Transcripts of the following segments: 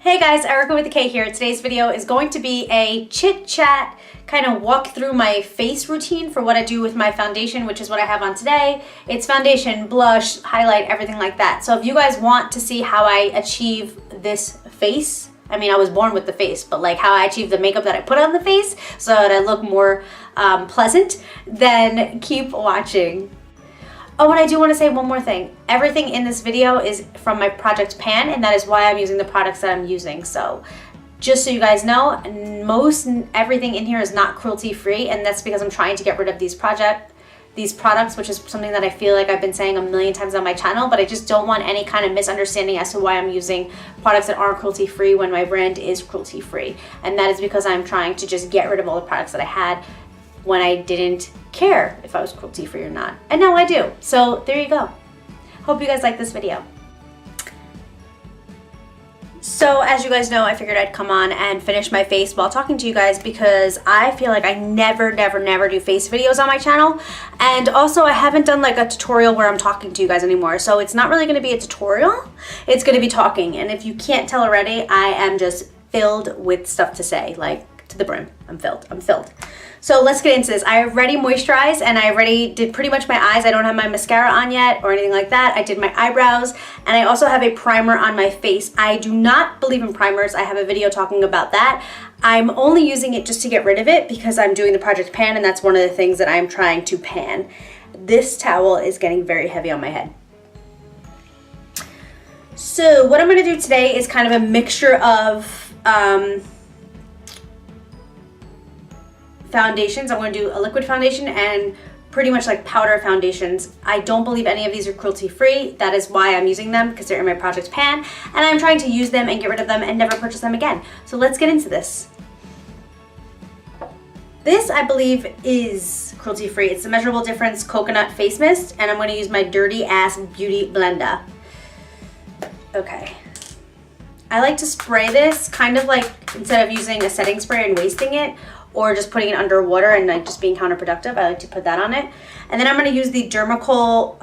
Hey guys, Erica with the K here. Today's video is going to be a chit chat, kind of walk through my face routine for what I do with my foundation, which is what I have on today. It's foundation, blush, highlight, everything like that. So if you guys want to see how I achieve this face, I mean, I was born with the face, but like how I achieve the makeup that I put on the face so that I look more pleasant, then keep watching. Oh, and I do want to say one more thing. Everything in this video is from my Project Pan, and that is why I'm using the products that I'm using. So just so you guys know, everything in here is not cruelty free, and that's because I'm trying to get rid of these products, which is something that I feel like I've been saying a million times on my channel, but I just don't want any kind of misunderstanding as to why I'm using products that aren't cruelty free when my brand is cruelty free. And that is because I'm trying to just get rid of all the products that I had when I didn't care if I was cruelty free or not. And now I do. So there you go. Hope you guys like this video. So as you guys know, I figured I'd come on and finish my face while talking to you guys because I feel like I never do face videos on my channel. And also I haven't done like a tutorial where I'm talking to you guys anymore. So it's not really gonna be a tutorial, it's gonna be talking. And if you can't tell already, I am just filled with stuff to say, like to the brim. I'm filled. So let's get into this. I already moisturized and I already did pretty much my eyes. I don't have my mascara on yet or anything like that. I did my eyebrows and I also have a primer on my face. I do not believe in primers. I have a video talking about that. I'm only using it just to get rid of it because I'm doing the Project Pan and that's one of the things that I'm trying to pan. This towel is getting very heavy on my head. So what I'm gonna do today is kind of a mixture of foundations. I'm going to do a liquid foundation and pretty much like powder foundations. I don't believe any of these are cruelty free. That is why I'm using them, because they're in my Project Pan and I'm trying to use them and get rid of them and never purchase them again. So let's get into this. This I believe is cruelty free. It's the Measurable Difference Coconut Face Mist and I'm going to use my Dirty Ass Beauty Blender. Okay. I like to spray this kind of like instead of using a setting spray and wasting it, or just putting it under water and like just being counterproductive. I like to put that on it. And then I'm gonna use the Dermacol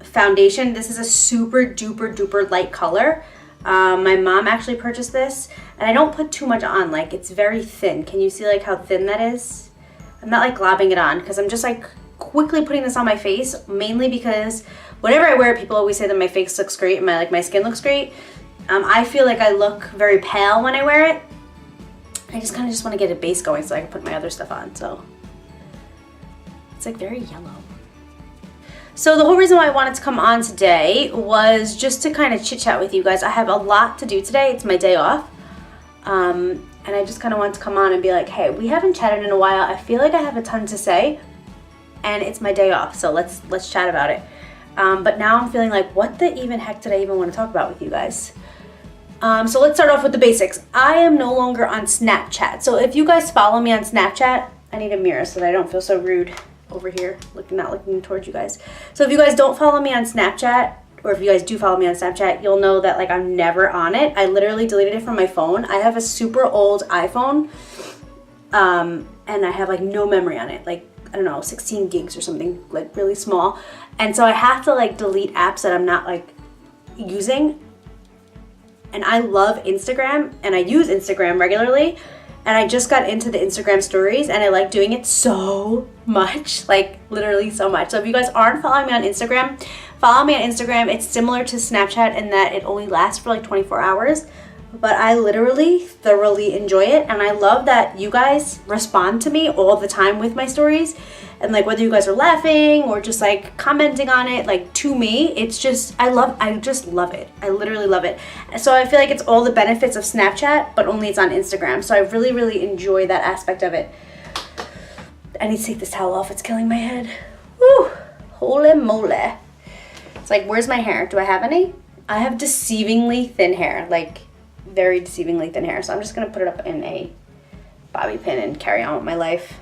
foundation. This is a super duper light color. My mom actually purchased this and I don't put too much on, like it's very thin. Can you see like how thin that is? I'm not like globbing it on because I'm just like quickly putting this on my face, mainly because whenever I wear it, people always say that my face looks great and my skin looks great. I feel like I look very pale when I wear it. I just kind of want to get a base going so I can put my other stuff on. So it's like very yellow. So the whole reason why I wanted to come on today was just to kind of chit chat with you guys. I have a lot to do today. It's my day off. And I just kind of wanted to come on and be like, hey, we haven't chatted in a while. I feel like I have a ton to say and it's my day off. So let's chat about it. But now I'm feeling like, what the even heck did I even want to talk about with you guys? So let's start off with the basics. I am no longer on Snapchat. So if you guys follow me on Snapchat, I need a mirror so that I don't feel so rude over here, not looking towards you guys. So if you guys don't follow me on Snapchat, or if you guys do follow me on Snapchat, you'll know that like I'm never on it. I literally deleted it from my phone. I have a super old iPhone, and I have like no memory on it. Like, I don't know, 16 gigs or something, like really small. And so I have to like delete apps that I'm not like using. And I love Instagram and I use Instagram regularly and I just got into the Instagram stories and I like doing it so much, like literally so much. So if you guys aren't following me on Instagram, follow me on Instagram. It's similar to Snapchat in that it only lasts for like 24 hours, but I literally thoroughly enjoy it. And I love that you guys respond to me all the time with my stories. And like whether you guys are laughing or just like commenting on it, like to me, it's just, I just love it. I literally love it. So I feel like it's all the benefits of Snapchat, but only it's on Instagram. So I really enjoy that aspect of it. I need to take this towel off. It's killing my head. Woo, holy moly. It's like, where's my hair? Do I have any? I have deceivingly thin hair, like very deceivingly thin hair. So I'm just gonna put it up in a bobby pin and carry on with my life.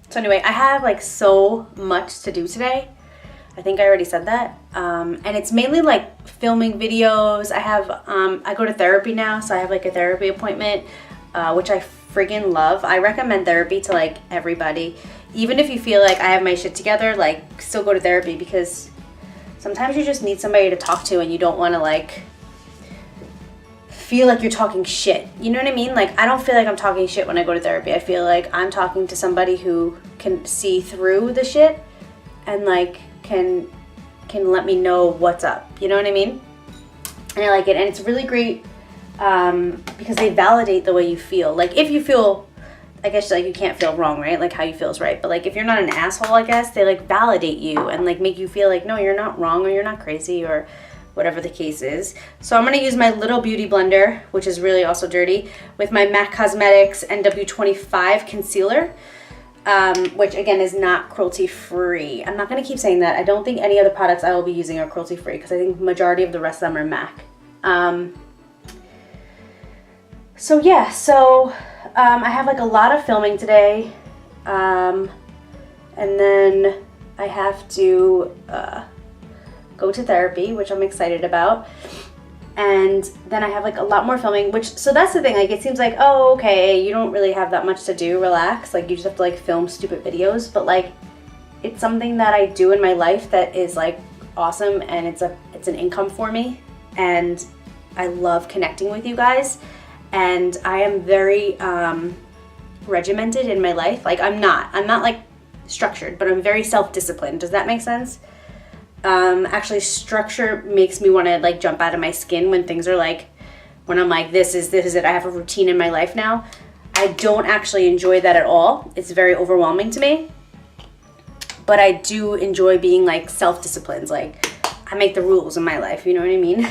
So anyway, I have like so much to do today. I think I already said that. And it's mainly like filming videos. I go to therapy now, so I have like a therapy appointment, which I friggin' love. I recommend therapy to like everybody. Even if you feel like I have my shit together, like still go to therapy because Sometimes you just need somebody to talk to and you don't want to like feel like you're talking shit. You know what I mean? Like, I don't feel like I'm talking shit when I go to therapy. I feel like I'm talking to somebody who can see through the shit and like can let me know what's up. You know what I mean? And I like it. And it's really great because they validate the way you feel. Like, if you feel, I guess like you can't feel wrong, right? Like how you feel is right. But like if you're not an asshole, I guess, they like validate you and like make you feel like, no, you're not wrong, or you're not crazy, or whatever the case is. So I'm going to use my little beauty blender, which is really also dirty, with my MAC Cosmetics NW25 concealer, which again is not cruelty free. I'm not going to keep saying that. I don't think any other products I will be using are cruelty free because I think the majority of the rest of them are MAC. So yeah, I have like a lot of filming today, and then I have to go to therapy, which I'm excited about, and then I have like a lot more filming, so that's the thing, like it seems like, oh okay, you don't really have that much to do, relax, like you just have to like film stupid videos, but like it's something that I do in my life that is like awesome, and it's an income for me, and I love connecting with you guys, and I am very regimented in my life. Like I'm not like structured, but I'm very self-disciplined. Does that make sense? Actually, structure makes me want to like jump out of my skin when things are like, when I'm like, this is it, I have a routine in my life now. I don't actually enjoy that at all. It's very overwhelming to me, but I do enjoy being like self-disciplined. Like I make the rules in my life, you know what I mean?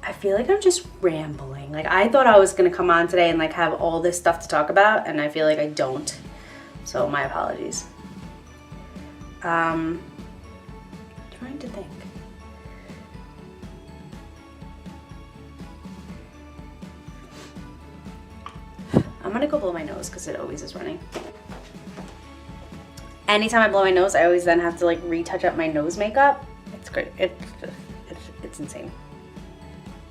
I feel like I'm just rambling. Like I thought I was gonna come on today and like have all this stuff to talk about, and I feel like I don't. So my apologies. Trying to think. I'm gonna go blow my nose because it always is running. Anytime I blow my nose, I always then have to like retouch up my nose makeup. It's great. It's insane.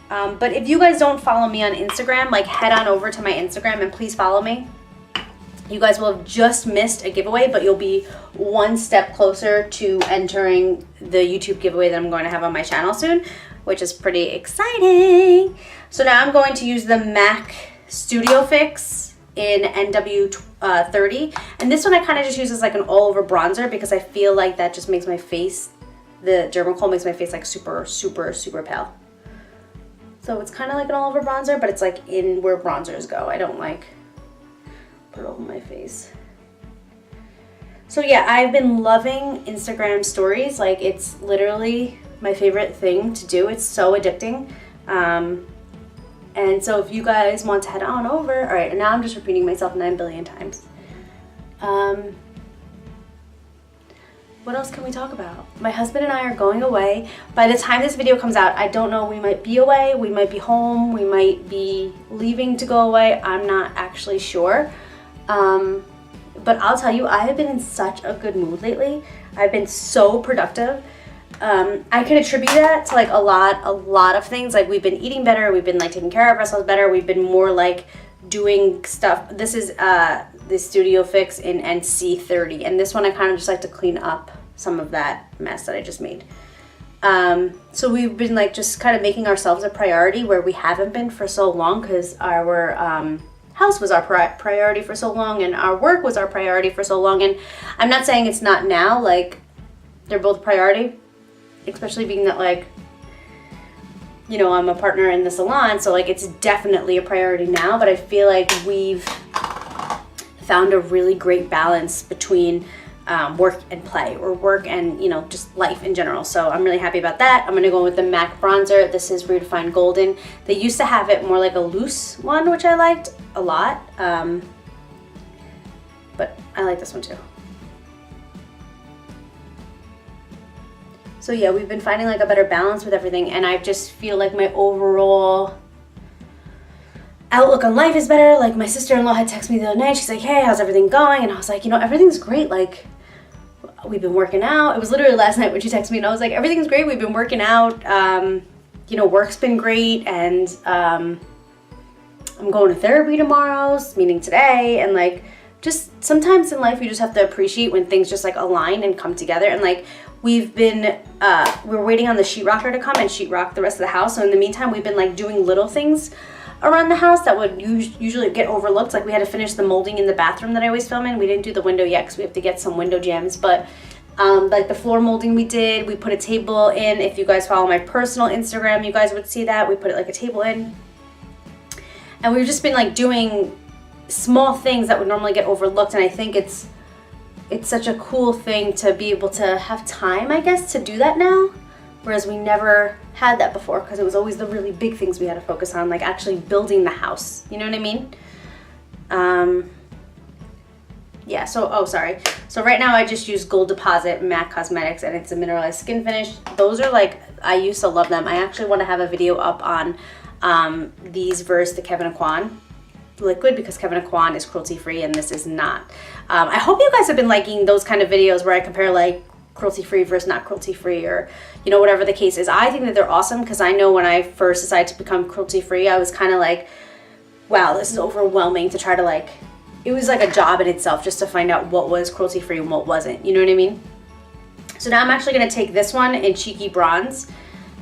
But if you guys don't follow me on Instagram, like head on over to my Instagram and please follow me. You guys will have just missed a giveaway, but you'll be one step closer to entering the YouTube giveaway that I'm going to have on my channel soon, which is pretty exciting. So now I'm going to use the MAC Studio Fix in NW30. And this one I kind of just use as like an all over bronzer because I feel like that just makes my face, the Dermacool makes my face like super, super, super pale. So it's kind of like an all over bronzer, but it's like in where bronzers go. I don't like put it over my face. So yeah, I've been loving Instagram stories. Like it's literally my favorite thing to do. It's so addicting. And so if you guys want to head on over, all right, and now I'm just repeating myself 9 billion times. What else can we talk about? My husband and I are going away. By the time this video comes out, I don't know, we might be away, we might be home, we might be leaving to go away. I'm not actually sure. But I'll tell you, I have been in such a good mood lately. I've been so productive. I could attribute that to like a lot of things. Like we've been eating better, we've been like taking care of ourselves better, we've been more like doing stuff. This is the Studio Fix in NC30, and this one I kind of just like to clean up some of that mess that I just made. So we've been like just kind of making ourselves a priority where we haven't been for so long, because our house was our priority for so long, and our work was our priority for so long. And I'm not saying it's not now, like they're both priority, especially being that like, you know, I'm a partner in the salon, so like it's definitely a priority now. But I feel like we've found a really great balance between work and play, or work and, you know, just life in general. So I'm really happy about that. I'm gonna go with the MAC bronzer. This is Redefined Golden. They used to have it more like a loose one, which I liked a lot, but I like this one too. So yeah, we've been finding like a better balance with everything, and I just feel like my overall outlook on life is better. Like my sister-in-law had texted me the other night. She's like, hey, how's everything going? And I was like, you know, everything's great. Like we've been working out. It was literally last night when she texted me, and I was like, everything's great. We've been working out. You know, work's been great, and I'm going to therapy tomorrow, meaning today, and like just sometimes in life you just have to appreciate when things just like align and come together. And like we've been, we're waiting on the sheetrocker to come and sheetrock the rest of the house. So in the meantime, we've been like doing little things around the house that would usually get overlooked. Like we had to finish the molding in the bathroom that I always film in. We didn't do the window yet because we have to get some window jams, but like the floor molding we did, we put a table in. If you guys follow my personal Instagram, you guys would see that. We put it like a table in. And we've just been like doing small things that would normally get overlooked. And I think it's such a cool thing to be able to have time, I guess, to do that now. Whereas we never had that before because it was always the really big things we had to focus on, like actually building the house. You know what I mean? Yeah, so, sorry. So right now I just use Gold Deposit MAC Cosmetics, and it's a mineralized skin finish. Those are like, I used to love them. I actually want to have a video up on these versus the Kevyn Aucoin liquid, because Kevyn Aucoin is cruelty free and this is not. I hope you guys have been liking those kind of videos where I compare like cruelty free versus not cruelty free, or you know, whatever the case is. I think that they're awesome because I know when I first decided to become cruelty free, I was kind of like, wow, this is overwhelming to try to like, it was like a job in itself just to find out what was cruelty free and what wasn't, you know what I mean? So now I'm actually going to take this one in Cheeky Bronze,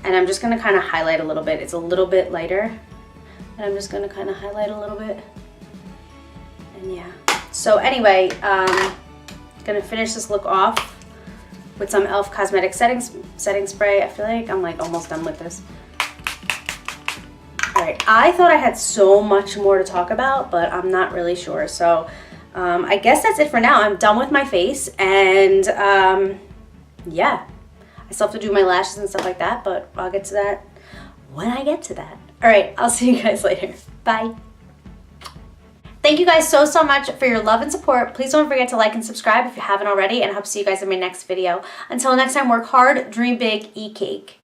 and I'm just going to kind of highlight a little bit. It's a little bit lighter, and I'm just going to kind of highlight a little bit. And yeah, so anyway, gonna finish this look off with some e.l.f. Cosmetic setting spray. I feel like I'm like almost done with this. All right, I thought I had so much more to talk about, but I'm not really sure. So I guess that's it for now. I'm done with my face, and yeah, I still have to do my lashes and stuff like that, but I'll get to that when I get to that. All right, I'll see you guys later. Bye. Thank you guys so much for your love and support. Please don't forget to like and subscribe if you haven't already, and I hope to see you guys in my next video. Until next time, work hard, dream big, eat cake.